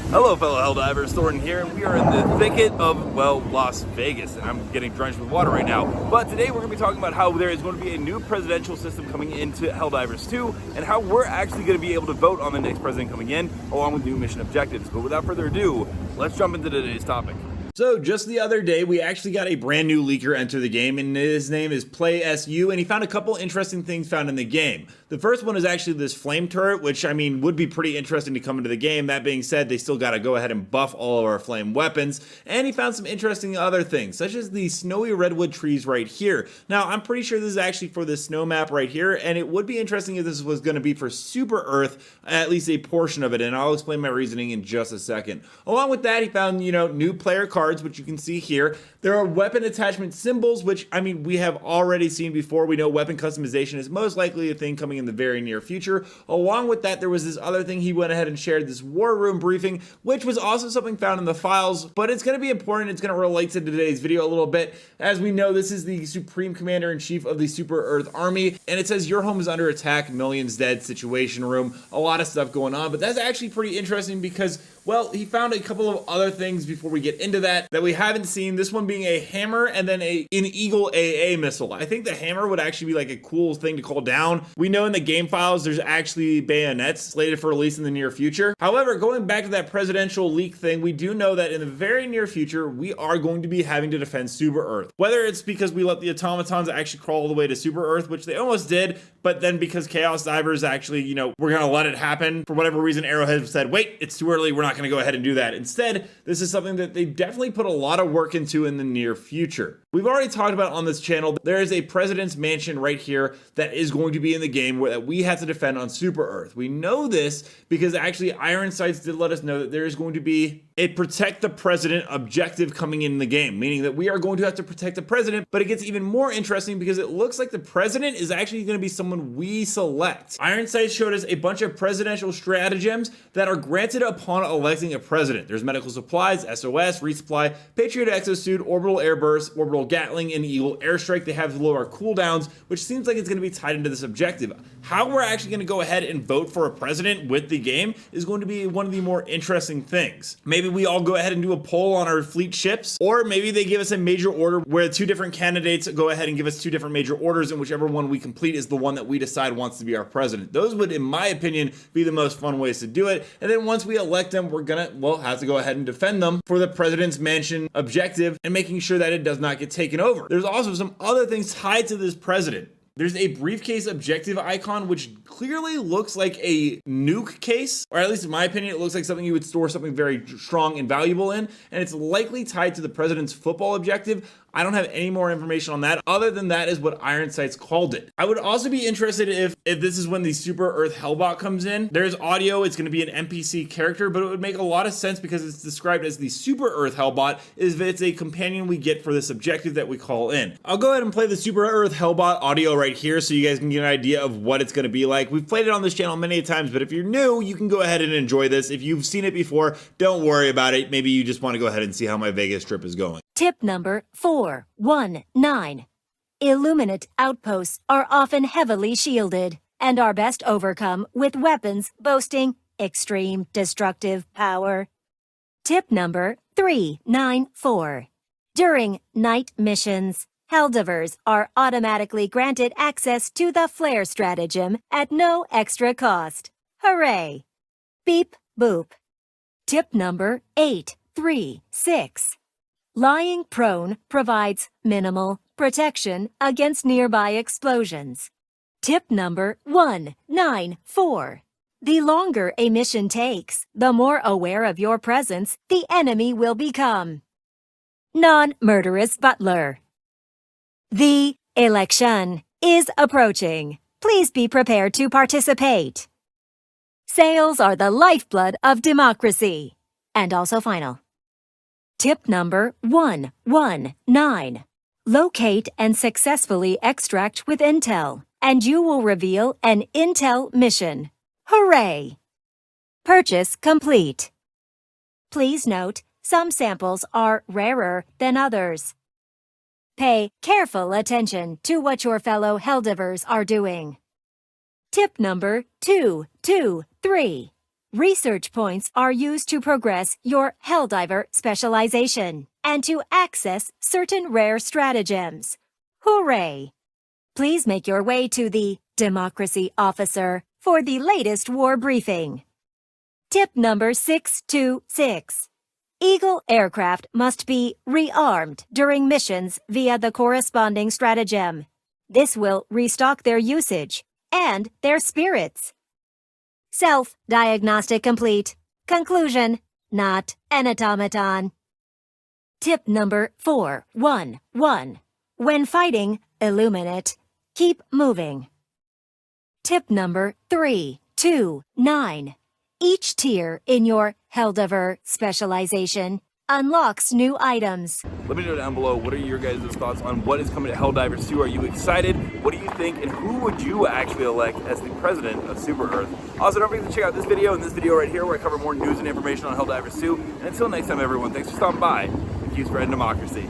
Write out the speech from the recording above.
Hello fellow Helldivers, Thornton here, and we are in the thicket of, well, Las Vegas, and I'm getting drenched with water right now. But today we're going to be talking about how there is going to be a new presidential system coming into Helldivers 2, and how we're actually going to be able to vote on the next president coming in, along with new mission objectives. But without further ado, let's jump into today's topic. So just the other day, we actually got a brand new leaker enter the game, and his name is PlaySU, and he found a couple interesting things found in the game. The first one is actually this flame turret, which I mean would be pretty interesting to come into the game. That being said, they still got to go ahead and buff all of our flame weapons, and he found some interesting other things, such as the snowy redwood trees right here. Now, I'm pretty sure this is actually for the snow map right here, and it would be interesting if this was going to be for Super Earth, at least a portion of it, and I'll explain my reasoning in just a second. Along with that, he found, new player cards, which you can see here. There are weapon attachment symbols, which, I mean, we have already seen before. We know weapon customization is most likely a thing coming in the very near future. Along with that, there was this other thing he went ahead and shared, this war room briefing, which was also something found in the files, but it's going to be important. It's going to relate to today's video a little bit. As we know, this is the Supreme Commander-in-Chief of the Super Earth Army, and it says your home is under attack, millions dead, situation room, a lot of stuff going on, but that's actually pretty interesting because, well, he found a couple of other things before we get into that we haven't seen. This one being a hammer and then an Eagle AA missile. I think the hammer would actually be like a cool thing to call down. We know in the game files there's actually bayonets slated for release in the near future. However, going back to that presidential leak thing, we do know that in the very near future we are going to be having to defend Super Earth. Whether it's because we let the automatons actually crawl all the way to Super Earth, which they almost did, but then because Chaos Divers actually, we're gonna let it happen. For whatever reason, Arrowhead said, wait, it's too early, we're not gonna go ahead and do that. Instead, this is something that they definitely put a lot of work into in the near future. We've already talked about on this channel, there is a president's mansion right here that is going to be in the game that we have to defend on Super Earth. We know this because actually Iron Sights did let us know that there is going to be a protect the president objective coming in the game, meaning that we are going to have to protect the president, but it gets even more interesting because it looks like the president is actually going to be someone we select. Iron Sights showed us a bunch of presidential stratagems that are granted upon electing a president. There's medical supplies, SOS, resupply, Patriot exosuit, orbital air burst, orbital Gatling, and Eagle airstrike. They have lower cooldowns, which seems like it's going to be tied into this objective. How we're actually going to go ahead and vote for a president with the game is going to be one of the more interesting things. Maybe we all go ahead and do a poll on our fleet ships, or maybe they give us a major order where two different candidates go ahead and give us two different major orders, and whichever one we complete is the one that we decide wants to be our president. Those would, in my opinion, be the most fun ways to do it. And then once we elect them, we're gonna, have to go ahead and defend them for the president's mansion objective and making sure that it does not get taken over. There's also some other things tied to this president. There's a briefcase objective icon, which clearly looks like a nuke case, or at least in my opinion, it looks like something you would store something very strong and valuable in, and it's likely tied to the president's football objective. I don't have any more information on that, other than that is what Iron Sights called it. I would also be interested if this is when the Super Earth Hellbot comes in. There's audio, it's going to be an NPC character, but it would make a lot of sense because it's described as the Super Earth Hellbot, is that it's a companion we get for this objective that we call in. I'll go ahead and play the Super Earth Hellbot audio right here so you guys can get an idea of what it's going to be like. We've played it on this channel many times, but if you're new, you can go ahead and enjoy this. If you've seen it before, don't worry about it. Maybe you just want to go ahead and see how my Vegas trip is going. Tip number 419. Illuminate outposts are often heavily shielded and are best overcome with weapons boasting extreme destructive power. Tip number 394. During night missions, Helldivers are automatically granted access to the flare stratagem at no extra cost. Hooray! Beep boop. Tip number 836. Lying prone provides minimal protection against nearby explosions. Tip number 194. The longer a mission takes, the more aware of your presence the enemy will become. Non-murderous butler. The election is approaching. Please be prepared to participate. Sales are the lifeblood of democracy. And also final. Tip number 119. Locate and successfully extract with Intel, and you will reveal an Intel mission. Hooray! Purchase complete. Please note, some samples are rarer than others. Pay careful attention to what your fellow Helldivers are doing. Tip number 223. Research points are used to progress your Helldiver specialization and to access certain rare stratagems. Hooray! Please make your way to the Democracy Officer for the latest war briefing. Tip number 626. Eagle aircraft must be rearmed during missions via the corresponding stratagem. This will restock their usage and their spirits. Self-diagnostic complete. Conclusion, not an automaton. Tip number 411. When fighting, illuminate. Keep moving. Tip number 329. Each tier in your Helldiver specialization unlocks new items. Let me know down below, what are your guys' thoughts on what is coming to Helldivers 2? Are you excited? What do you think? And who would you actually elect as the president of Super Earth? Also, don't forget to check out this video and this video right here where I cover more news and information on Helldivers 2. And until next time, everyone, thanks for stopping by and keep spreading democracy.